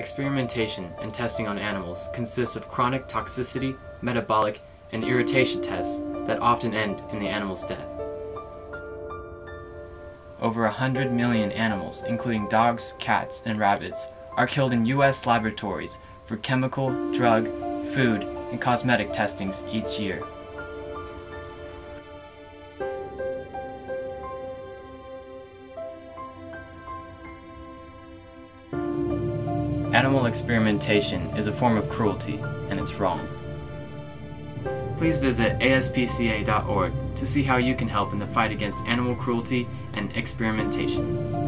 Experimentation and testing on animals consists of chronic toxicity, metabolic, and irritation tests that often end in the animal's death. Over 100 million animals, including dogs, cats, and rabbits, are killed in U.S. laboratories for chemical, drug, food, and cosmetic testings each year. Animal experimentation is a form of cruelty, and it's wrong. Please visit aspca.org to see how you can help in the fight against animal cruelty and experimentation.